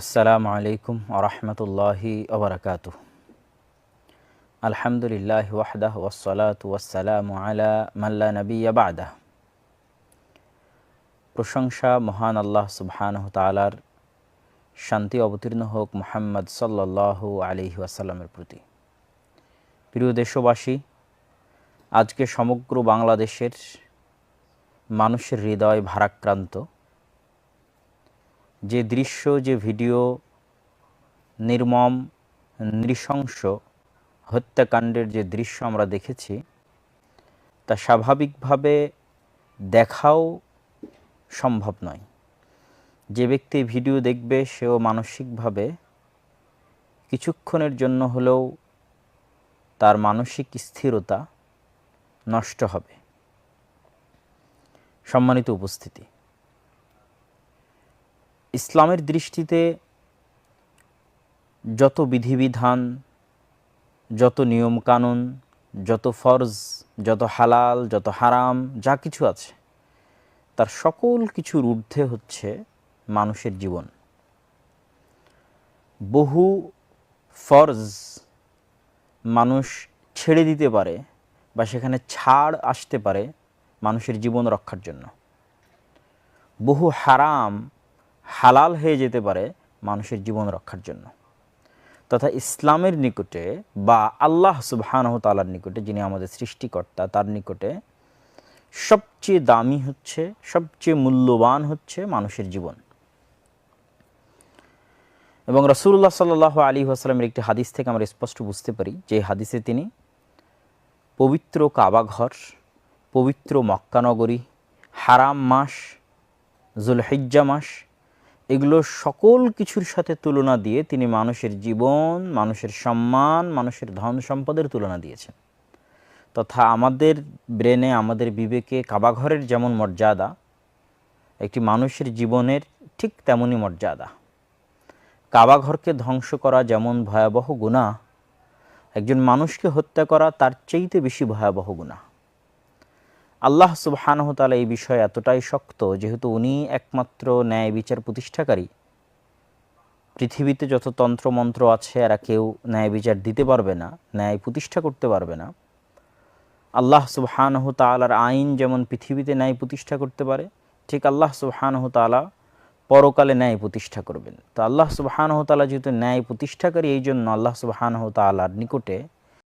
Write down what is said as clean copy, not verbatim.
আসসালামু আলাইকুম ওরহমতুল্লাহি ওবরাকাতুহ। আলহামদুলিল্লাহ ওয়াহদাহ ওয়াসসালাতু ওয়াসসালামু আলা মাল্লা নবিয়্যা বা'দাহ। প্রশংসা মহান আল্লাহ সুবহানাহু তাআলার, শান্তি অবতীর্ণ হোক মুহাম্মদ সাল্লাল্লাহু আলাইহি ওয়াসাল্লামের প্রতি। প্রিয় দেশবাসী, আজকে সমগ্র বাংলাদেশের মানুষের হৃদয় ভারাক্রান্ত। যে দৃশ্য, যে ভিডিও, নির্মম নৃশংস হত্যাকাণ্ডের যে দৃশ্য আমরা দেখেছি, তা স্বাভাবিকভাবে দেখাও সম্ভব নয়। যে ব্যক্তি ভিডিও দেখবে সেও মানসিকভাবে কিছুক্ষণের জন্য হলেও তার মানসিক স্থিরতা নষ্ট হবে। সম্মানিত উপস্থিতি, ইসলামের দৃষ্টিতে যত বিধিবিধান, যত নিয়মকানুন, যত ফরজ, যত হালাল, যত হারাম, যা কিছু আছে, তার সকল কিছুর ঊর্ধ্বে হচ্ছে মানুষের জীবন। বহু ফরজ মানুষ ছেড়ে দিতে পারে বা সেখানে ছাড় আসতে পারে মানুষের জীবন রক্ষার জন্য। বহু হারাম হালাল হয়ে যেতে পারে মানুষের জীবন রক্ষার জন্য। তথা ইসলামের নিকটে বা আল্লাহ সুবহানাহু তাআলার নিকটে, যিনি আমাদের সৃষ্টিকর্তা, তার নিকটে সবচেয়ে দামি হচ্ছে, সবচেয়ে মূল্যবান হচ্ছে মানুষের জীবন। এবং রাসূলুল্লাহ সাল্লাল্লাহু আলাইহি ওয়াসাল্লামের একটি হাদিস থেকে আমরা স্পষ্ট বুঝতে পারি, যে হাদিসে তিনি পবিত্র কাবা ঘর, পবিত্র মক্কা নগরী, হারাম মাস, যুলহিজ্জা মাস, এগুলো সকল কিছুর সাথে তুলনা দিয়ে তিনি মানুষের জীবন, মানুষের সম্মান, মানুষের ধন সম্পদের তুলনা দিয়েছেন। তথা আমাদের ব্রেনে, আমাদের বিবেকে কাবাঘরের যেমন মর্যাদা, একটি মানুষের জীবনের ঠিক তেমনই মর্যাদা। কাবাঘরকে ধ্বংস করা যেমন ভয়াবহ গুনাহ, একজন মানুষকে হত্যা করা তার চেয়েতে বেশি ভয়াবহ গুনাহ। আল্লাহ সুবহানাহু তাআলা এই বিষয়ে এতটাই শক্ত, যেহেতু উনি একমাত্র ন্যায় বিচার প্রতিষ্ঠাকারী। পৃথিবীতে যত তন্ত্রমন্ত্র আছে, এরা কেউ ন্যায় বিচার দিতে পারবে না, ন্যায় প্রতিষ্ঠা করতে পারবে না। আল্লাহ সুবহানাহু তাআলার আইন যেমন পৃথিবীতে ন্যায় প্রতিষ্ঠা করতে পারে, ঠিক আল্লাহ সুবহানাহু তাআলা পরকালে ন্যায় প্রতিষ্ঠা করবেন। তো আল্লাহ সুবহানাহু তাআলা যেহেতু ন্যায় প্রতিষ্ঠাকারী, এই জন্য আল্লাহ সুবহানাহু তাআলার নিকটে